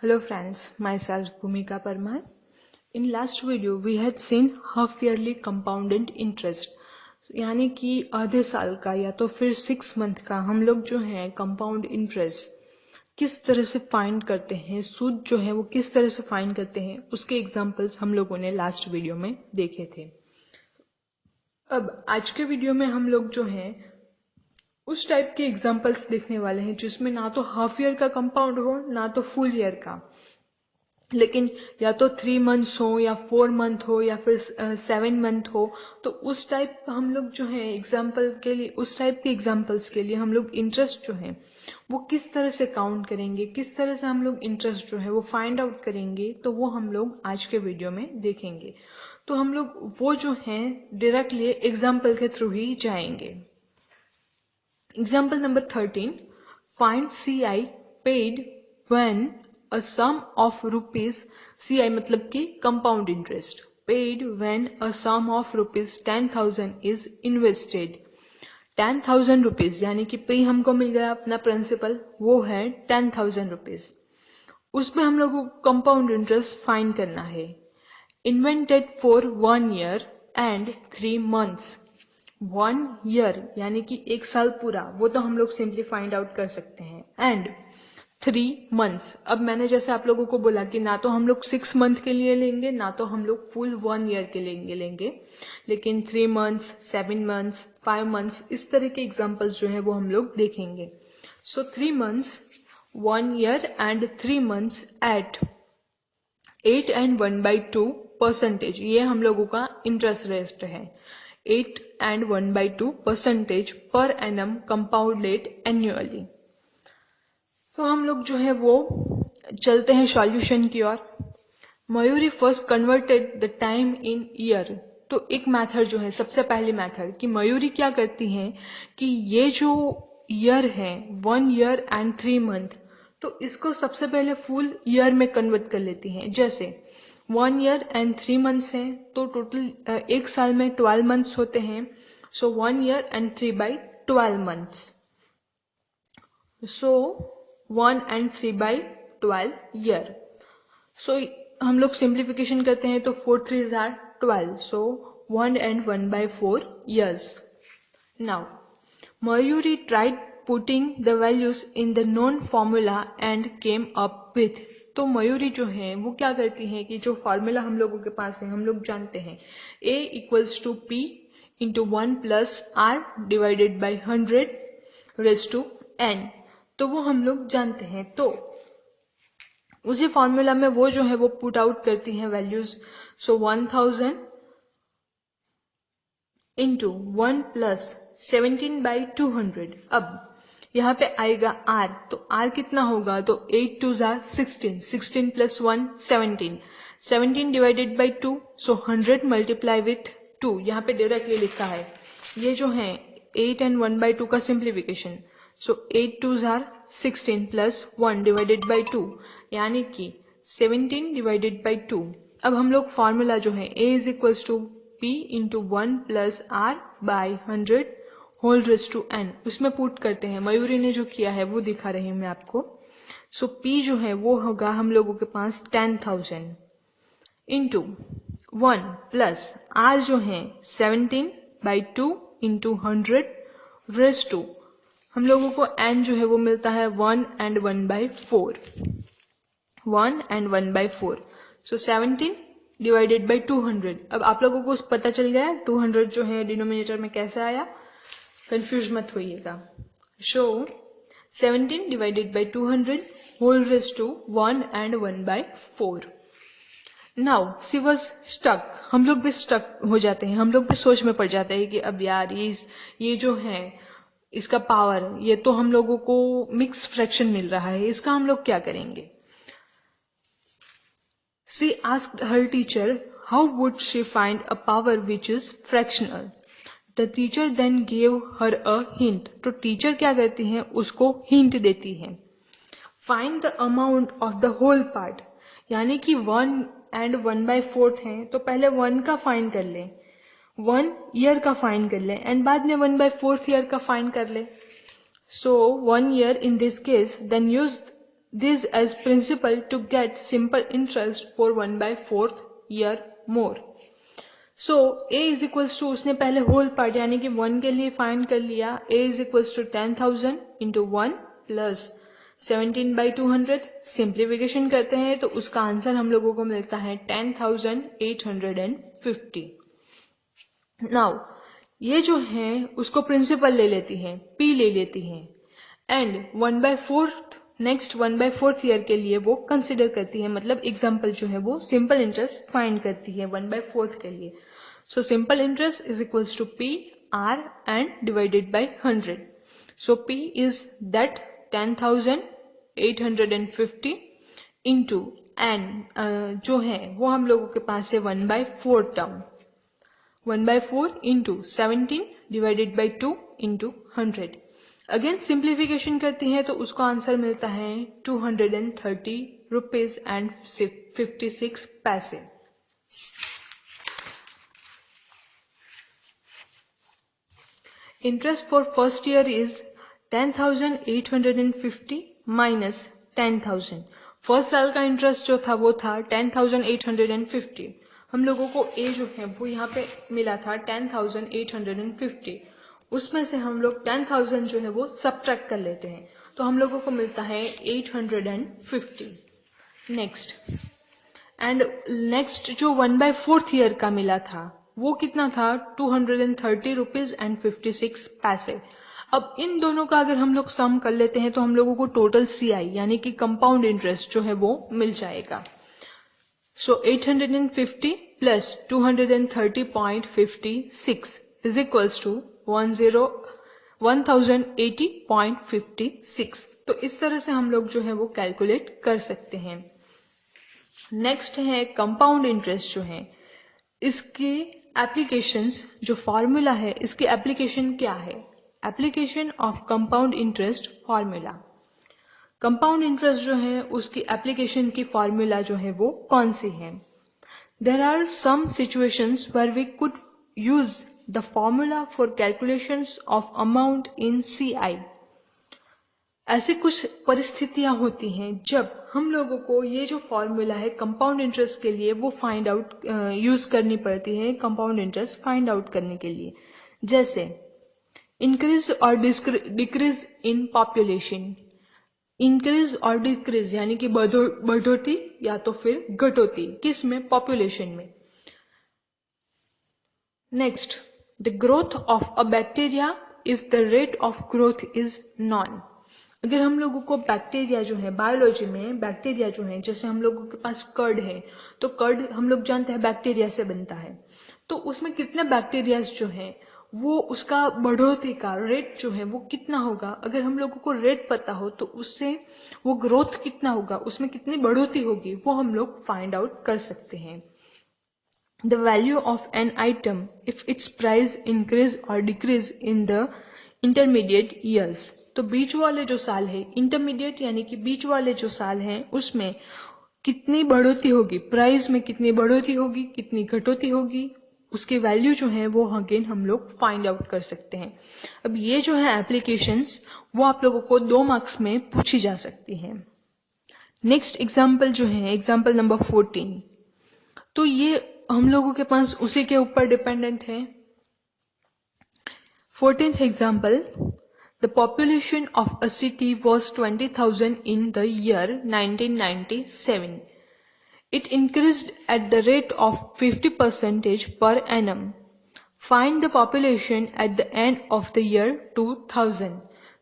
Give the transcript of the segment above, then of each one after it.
Hello friends, myself Bhumika Parmar. In last video we had seen half yearly compounded interest, यानी कि आधे साल का या तो फिर 6 मंथ का हम लोग जो है कंपाउंड इंटरेस्ट किस तरह से फाइंड करते हैं, सूद जो है वो किस तरह से फाइंड करते हैं, उसके एग्जांपल्स हम लोगों ने लास्ट वीडियो में देखे थे। अब आज के वीडियो में हम लोग जो है उस टाइप के एग्जांपल्स देखने वाले हैं जिसमें ना तो हाफ ईयर का कंपाउंड हो ना तो फुल ईयर का, लेकिन या तो 3 मंथ्स हो या 4 मंथ हो या फिर 7 मंथ हो। तो उस टाइप हम लोग जो है एग्जांपल के लिए, उस टाइप के एग्जांपल्स के लिए हम लोग इंटरेस्ट जो है वो किस तरह से काउंट करेंगे, किस तरह से हम लोग इंटरेस्ट जो है वो फाइंड आउट करेंगे, तो वो हम लोग आज के वीडियो में देखेंगे। तो हम लोग वो जो है डायरेक्टली एग्जाम्पल के थ्रू ही जाएंगे। Example number 13. Find CI paid when a sum of rupees, CI मतलब कि compound interest, paid when a sum of rupees 10,000 is invested. 10,000 rupees यानी कि पे हमको मिल गया अपना प्रिंसिपल, वो है 10,000 rupees। उसमें हम लोगों को कंपाउंड इंटरेस्ट फाइंड करना है। Invented for 1 year and 3 months। 1 year यानी कि 1 साल पूरा, वो तो हम लोग सिंपली फाइंड आउट कर सकते हैं। एंड 3 months, अब मैंने जैसे आप लोगों को बोला कि ना तो हम लोग 6 मंथ के लिए लेंगे ना तो हम लोग फुल 1 year के लेंगे, लेकिन 3 months, 7 months, 5 months इस तरह के एग्जाम्पल्स जो है वो हम लोग देखेंगे। सो 3 months, 1 year and 3 months at 8 and 1/2%, ये हम लोगों का इंटरेस्ट रेट है। 8 and 1/2% per annum compounded annually। तो हम लोग जो है वो चलते हैं सॉल्यूशन की ओर। Mayuri first converted the time in year. तो एक मेथड जो है, सबसे पहली मेथड कि मयूरी क्या करती हैं कि ये जो ईयर है 1 year and 3 month, तो इसको सबसे पहले फुल ईयर में कन्वर्ट कर लेती हैं। जैसे 1 year and 3 months है तो टोटल एक साल में 12 months होते हैं। सो 1 year and 3/12 months। So 1 and 3/12 year। सो हम लोग सिंप्लीफिकेशन करते हैं तो 4 3s are 12। So 1 and 1/4 years। Now Mayuri tried putting the values in the known formula and came up with। तो मयूरी जो है वो क्या करती है कि जो फॉर्मूला हम लोगों के पास है, हम लोग जानते हैं A = P × 1 + R / 100 raised to n। तो वो हम लोग जानते हैं। तो उसी फॉर्मूला में वो जो है वो पुट आउट करती है वैल्यूज। सो 1000 × 1 + 17/200। अब यहाँ पे आएगा R, तो R कितना होगा, तो 8 2s are 16, 16 + 1 17, 17 / 2, सो 100 × with 2। यहाँ पे डायरेक्टली लिखा है, ये जो है 8 and 1/2 का सिंप्लीफिकेशन। सो 8 2s are 16 + 1 / 2 यानी कि 17 / 2। अब हम लोग फॉर्मूला जो है A = P × 1 + R / 100 whole raise to n, उसमें पुट करते हैं। मयूरी ने जो किया है वो दिखा रही हूं मैं आपको। सो P जो है वो होगा हम लोगों के पास 10,000 × 1 + R जो है 17/2 × 100 रेज़ टू, हम लोगों को n जो है वो मिलता है 1 and 1/4। 1 and 1/4। सो 17 / 200। अब आप लोगों को पता चल गया 200 जो है डिनोमिनेटर में कैसे आया, कंफ्यूज मत होइएगा। So 17 / 200 whole raise to 1 and 1/4। Now she was stuck. हम लोग भी स्टक हो जाते हैं, हम लोग भी सोच में पड़ जाते हैं कि अब यार ये जो है इसका पावर, ये तो हम लोगों को मिक्स फ्रैक्शन मिल रहा है, इसका हम लोग क्या करेंगे। She asked her teacher how would she find a power which is fractional। The teacher then gave her a hint। तो टीचर क्या करती हैं, उसको हिंट देती हैं। Find the amount of the whole part, यानी कि 1 and 1/4 है तो पहले 1 का फाइंड कर ले, 1 ईयर का फाइंड कर ले एंड बाद में 1/4 ईयर का फाइंड कर ले। सो 1 year in this case, then use this as principal to get simple interest for 1/4 year more. So a is equals to, उसने पहले होल पार्ट यानी कि 1 के लिए फाइंड कर लिया. a is equals to 10,000 into 1 plus 17/200. Simplification करते हैं तो उसका आंसर हम लोगों को मिलता है 10,850. नाउ ये जो है उसको प्रिंसिपल ले लेती है, p ले लेती है, एंड 1/4 नेक्स्ट 1/4 ईयर के लिए वो कंसिडर करती है, मतलब एग्जाम्पल जो है वो सिंपल इंटरेस्ट फाइंड करती है 1/4 के लिए. So simple interest is equals to P R and divided by 100. So P is that 10,850 into and जो है वो हम लोगों के पास है 1/4 term. 1/4 into 17 divided by 2 into 100. Again simplification करती है तो उसको आंसर मिलता है 230 रुपीज एंड 56 पैसे. Interest for first year is 10,850 minus 10,000. First साल का इंटरेस्ट जो था वो था 10,850. हम लोगों को ए जो है वो यहाँ पे मिला था 10,850. उसमें से हम लोग 10,000 जो है वो सब्ट्रैक्ट कर लेते हैं तो हम लोगों को मिलता है 850. नेक्स्ट एंड नेक्स्ट जो 1/4 ईयर का मिला था वो कितना था 230 रुपीज एंड 56 पैसे. अब इन दोनों का अगर हम लोग सम कर लेते हैं तो हम लोगों को टोटल CI यानी कि कंपाउंड इंटरेस्ट जो है वो मिल जाएगा. सो 850 प्लस 230.56 इज इक्वल्स टू 1080.56. तो इस तरह से हम लोग जो है वो कैलकुलेट कर सकते हैं. नेक्स्ट है कंपाउंड इंटरेस्ट जो है, इसकी एप्लीकेशंस जो फॉर्मूला है इसकी एप्लीकेशन क्या है. Application of compound interest formula. Compound interest जो है उसकी एप्लीकेशन की फॉर्मूला जो है वो कौन सी है. There are some situations where we could use the formula for calculations of amount in CI. ऐसी कुछ परिस्थितियां होती हैं जब हम लोगों को ये जो फॉर्मूला है कंपाउंड इंटरेस्ट के लिए वो फाइंड आउट यूज करनी पड़ती है कंपाउंड इंटरेस्ट फाइंड आउट करने के लिए. जैसे इंक्रीज और डिक्रीज इन पॉपुलेशन. इंक्रीज और डिक्रीज यानी कि बढ़ोतरी या तो फिर घटोती, किस में, पॉपुलेशन में. Next the growth of a bacteria if the rate of growth is non. अगर हम लोगों को बैक्टीरिया जो है बायोलॉजी में बैक्टीरिया जो है, जैसे हम लोगों के पास कर्ड है तो कर्ड हम लोग जानते हैं बैक्टीरिया से बनता है, तो उसमें कितने बैक्टीरिया जो है वो उसका बढ़ोतरी का रेट जो है वो कितना होगा. अगर हम लोगों को रेट पता हो तो उससे वो ग्रोथ कितना होगा, उसमें कितनी बढ़ोतरी होगी वो हम लोग फाइंड आउट कर सकते हैं. The value of an item if it's price increase और decrease in the intermediate years. तो बीच वाले जो साल है, इंटरमीडिएट यानी कि बीच वाले जो साल हैं उसमें कितनी बढ़ोतरी होगी, प्राइस में कितनी बढ़ोतरी होगी, कितनी घटोतरी होगी, उसकी वैल्यू जो है वो अगेन हम लोग फाइंड आउट कर सकते हैं. अब ये जो है एप्लीकेशंस वो आप लोगों को 2 मार्क्स में पूछी जा सकती है. नेक्स्ट एग्जाम्पल जो है एग्जाम्पल नंबर 14. तो ये हम लोगों के पास उसी के ऊपर डिपेंडेंट है. 14th example, the population of a city was 20,000 in the year 1997. It increased at the rate of 50% per annum. Find the population at the end of the year 2000.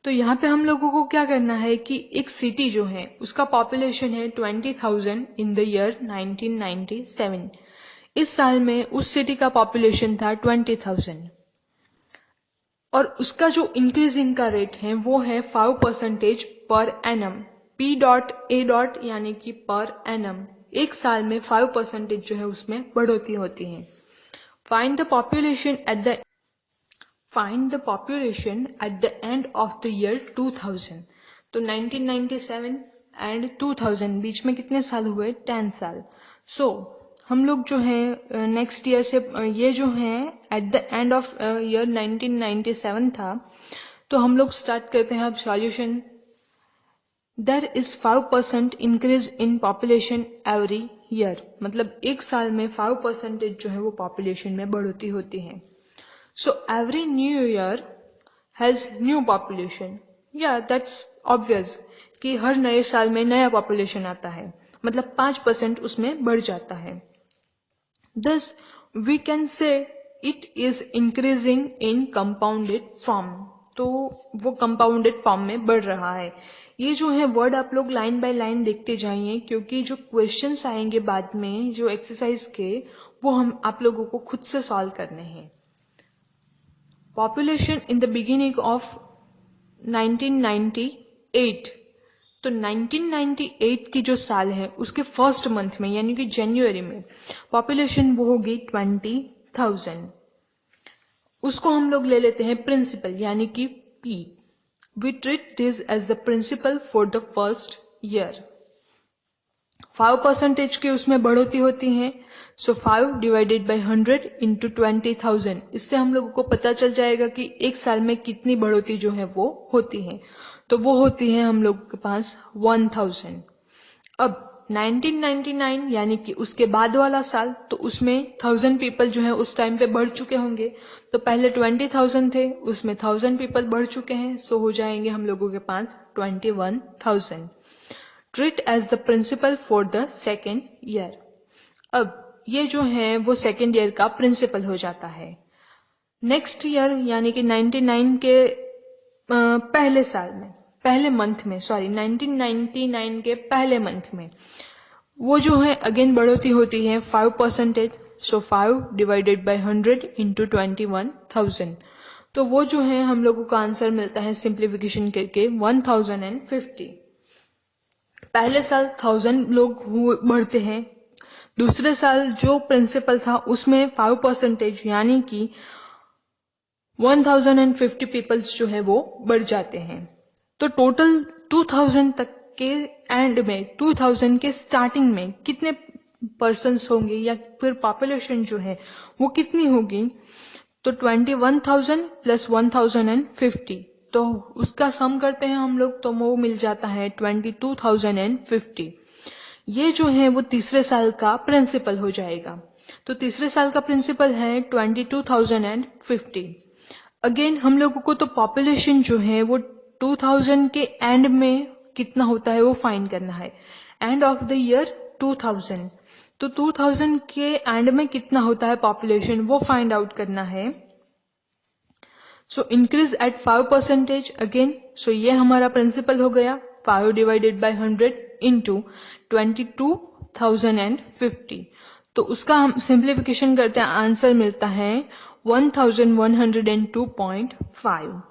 तो यहाँ पे हम लोगों को क्या करना है कि एक सिटी जो है उसका पॉपुलेशन है 20,000 इन द ईयर 1997. इस साल में उस सिटी का पॉपुलेशन था 20,000 और उसका जो इंक्रीजिंग का रेट है वो है 5% per annum. P dot A dot यानी कि पर एनम एक साल में 5% जो है उसमें बढ़ोतरी होती है. Find the population at the end of the year 2000. तो 1997 एंड 2000 बीच में कितने साल हुए, 10 साल. सो हम लोग जो है नेक्स्ट ईयर से ये जो है at the end of year 1997 था, तो हम लोग स्टार्ट करते हैं अब solution. There is 5% increase in population every year, मतलब एक साल में 5% जो है वो पॉपुलेशन में बढ़ोतरी होती है. So every new year has new population. या दैट्स ऑब्वियस कि हर नए साल में नया पॉपुलेशन आता है, मतलब 5% उसमें बढ़ जाता है. Thus, we can say it is increasing in compounded form. तो वो compounded form में बढ़ रहा है. ये जो है वर्ड आप लोग लाइन बाय लाइन देखते जाइए, क्योंकि जो क्वेश्चंस आएंगे बाद में जो एक्सरसाइज के, वो हम आप लोगों को खुद से सॉल्व करने हैं. Population in the beginning of 1998. तो 1998 की जो साल है उसके फर्स्ट मंथ में यानी कि जनवरी में पॉपुलेशन वो होगी 20,000. उसको हम लोग ले लेते हैं प्रिंसिपल यानी कि P. We treat this as the principal for the first year. 5% की उसमें बढ़ोतरी होती है. So 5 divided by 100 into 20,000. इससे हम लोगों को पता चल जाएगा कि एक साल में कितनी बढ़ोतरी जो है वो होती है. तो वो होती है हम लोगों के पास 1000. अब 1999 यानी कि उसके बाद वाला साल, तो उसमें 1000 पीपल जो है उस टाइम पे बढ़ चुके होंगे. तो पहले 20,000 थे, उसमें 1000 पीपल बढ़ चुके हैं. सो हो जाएंगे हम लोगों के पास 21,000. Treat as the principal for the second year. अब ये जो है वो सेकेंड ईयर का प्रिंसिपल हो जाता है. नेक्स्ट ईयर यानी कि 99 के पहले साल में, पहले मंथ में, 1999 के पहले मंथ में वो जो है अगेन बढ़ोतरी होती है 5%. सो 5 डिवाइडेड बाई 100 इंटू 21,000. तो वो जो है हम लोगों का आंसर मिलता है सिंप्लीफिकेशन करके 1050. पहले साल 1000 लोग बढ़ते हैं. दूसरे साल जो प्रिंसिपल था उसमें 5% यानी कि 1050 पीपल्स जो है वो बढ़ जाते हैं. तो टोटल 2000 तक के एंड में, 2000 के स्टार्टिंग में कितने पर्सन्स होंगे या फिर पॉपुलेशन जो है वो कितनी होगी. तो 21,000 प्लस 1050. तो उसका सम करते हैं हम लोग, तो वो मिल जाता है 22,050. ये जो है वो तीसरे साल का प्रिंसिपल हो जाएगा. तो तीसरे साल का प्रिंसिपल है 22,050. अगेन हम लोगों को तो पॉपुलेशन जो है वो 2000 के एंड में कितना होता है वो फाइंड करना है. End of the year 2000. तो 2000 के एंड में कितना होता है पॉपुलेशन वो फाइंड आउट करना है. सो इंक्रीज एट 5% अगेन. सो ये हमारा प्रिंसिपल हो गया 5 डिवाइडेड बाई 100 इंटू 22,050. तो उसका हम सिंप्लीफिकेशन करते हैं, आंसर मिलता है 1102.5.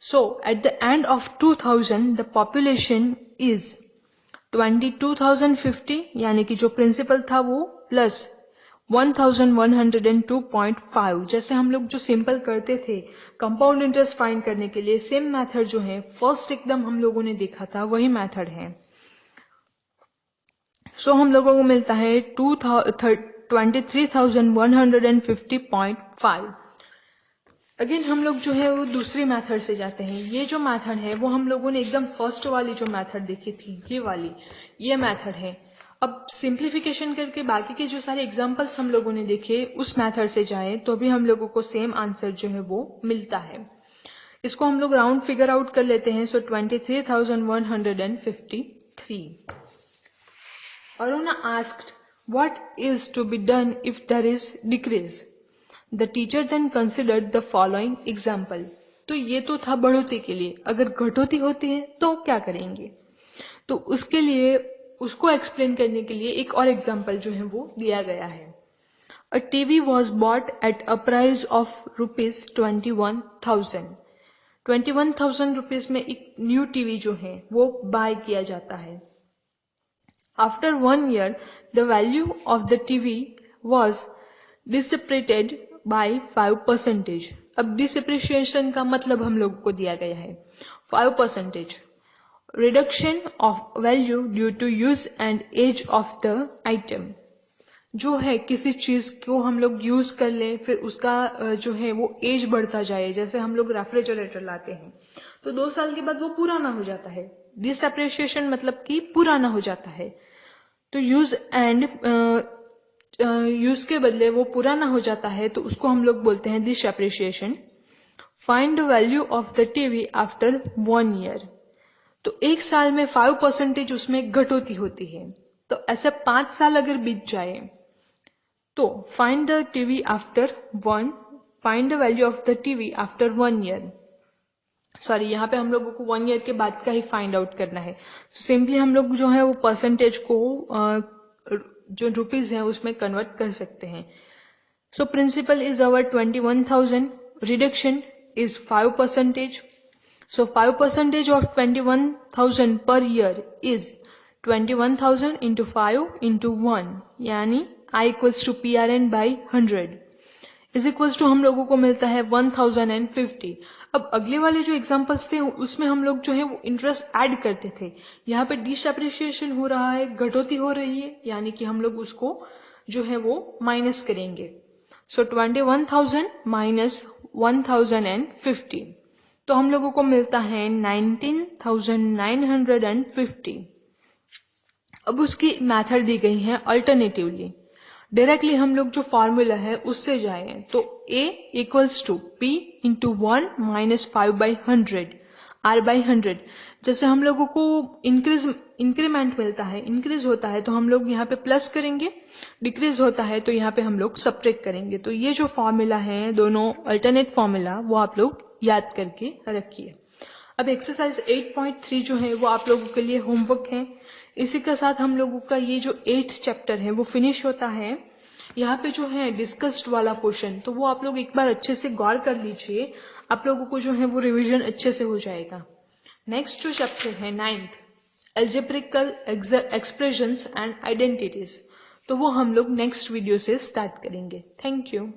So at the end of 2000 the population is 22,050 यानी कि जो प्रिंसिपल था वो प्लस 1102.5. जैसे हम लोग जो सिंपल करते थे कंपाउंड इंटरेस्ट फाइंड करने के लिए, सेम मेथड जो है फर्स्ट एकदम हम लोगों ने देखा था वही मेथड है. सो हम लोगों को मिलता है 23,150.5. अगेन हम लोग जो है वो दूसरी मेथड से जाते हैं. ये जो मेथड है वो हम लोगों ने एकदम फर्स्ट वाली जो मेथड देखी थी, ये वाली, ये मेथड है. अब सिंप्लीफिकेशन करके बाकी के जो सारे एग्जांपल्स हम लोगों ने देखे उस मेथड से जाए तो भी हम लोगों को सेम आंसर जो है वो मिलता है. इसको हम लोग राउंड फिगर आउट कर लेते हैं. सो 23,153. Aruna asked, "What is to be done if there is decrease?" The teacher then considered the following example. तो ये तो था बढ़ोतरी के लिए. अगर घटोतरी होती है तो क्या करेंगे? तो उसके लिए, उसको एक्सप्लेन करने के लिए एक और एग्जाम्पल जो है वो दिया गया है. A TV was bought at a price of rupees 21,000. 21,000 rupees में एक न्यू टीवी जो है वो बाय किया जाता है. After 1 year, the value of the TV was depreciated by 5%. अब डिप्रिसिएशन का मतलब हम लोगों को दिया गया है 5%. Reduction of value due to use and age of the item. जो है किसी चीज को हम लोग यूज कर लें, फिर उसका जो है वो एज बढ़ता जाए। जैसे हम लोग रेफ्रिजरेटर लाते हैं तो 2 साल के बाद वो पुराना हो जाता है। डिसअप्रिशिएशन मतलब कि पुराना हो जाता है। तो यूज के बदले वो पुराना हो जाता है तो उसको हम लोग बोलते हैं disappreciation. Find the value of the TV after 1 year. तो 1 साल में 5% उसमें कटौती होती है। तो ऐसे 5 साल अगर बीत जाए तो find the TV after value of the TV after 1 year. Sorry, यहाँ पे हम लोगों को 1 ईयर के बाद का ही फाइंड आउट करना है। तो सिंपली हम लोग जो है वो परसेंटेज को जो रुपीज है उसमें कन्वर्ट कर सकते हैं। So principal is our 21,000, reduction is 5%। So 5% of 21,000 per year is 21,000 into 5 into 1, यानी I equals to PRN by 100 is equals to हम लोगों को मिलता है 1050। अब अगले वाले जो एग्जांपल्स थे उसमें हम लोग जो है वो इंटरेस्ट ऐड करते थे। यहाँ पे डिसअप्रिशिएशन हो रहा है, घटौती हो रही है, यानी कि हम लोग उसको जो है वो माइनस करेंगे। सो 21,000 माइनस 1050 तो हम लोगों को मिलता है 19,950। अब उसकी मेथड दी गई है अल्टरनेटिवली। डायरेक्टली हम लोग जो फॉर्मूला है उससे जाएं तो A equals to P into 1 minus 5/100 R/100। जैसे हम लोगों को इंक्रीमेंट मिलता है, इंक्रीज होता है तो हम लोग यहाँ पे प्लस करेंगे, डिक्रीज होता है तो यहाँ पे हम लोग सब्ट्रैक्ट करेंगे। तो ये जो फॉर्मूला है, दोनों अल्टरनेट फॉर्मूला, वो आप लोग याद करके रखिए। अब एक्सरसाइज 8.3 जो है वो आप लोगों के लिए होमवर्क है। इसी के साथ हम लोगों का ये जो 8th चैप्टर है वो फिनिश होता है। यहाँ पे जो है डिस्कस्ड वाला पोर्शन, तो वो आप लोग एक बार अच्छे से गौर कर लीजिए, आप लोगों को जो है वो रिवीजन अच्छे से हो जाएगा। नेक्स्ट जो चैप्टर है 9th, algebraical expressions and identities, तो वो हम लोग नेक्स्ट वीडियो से स्टार्ट करेंगे। Thank you.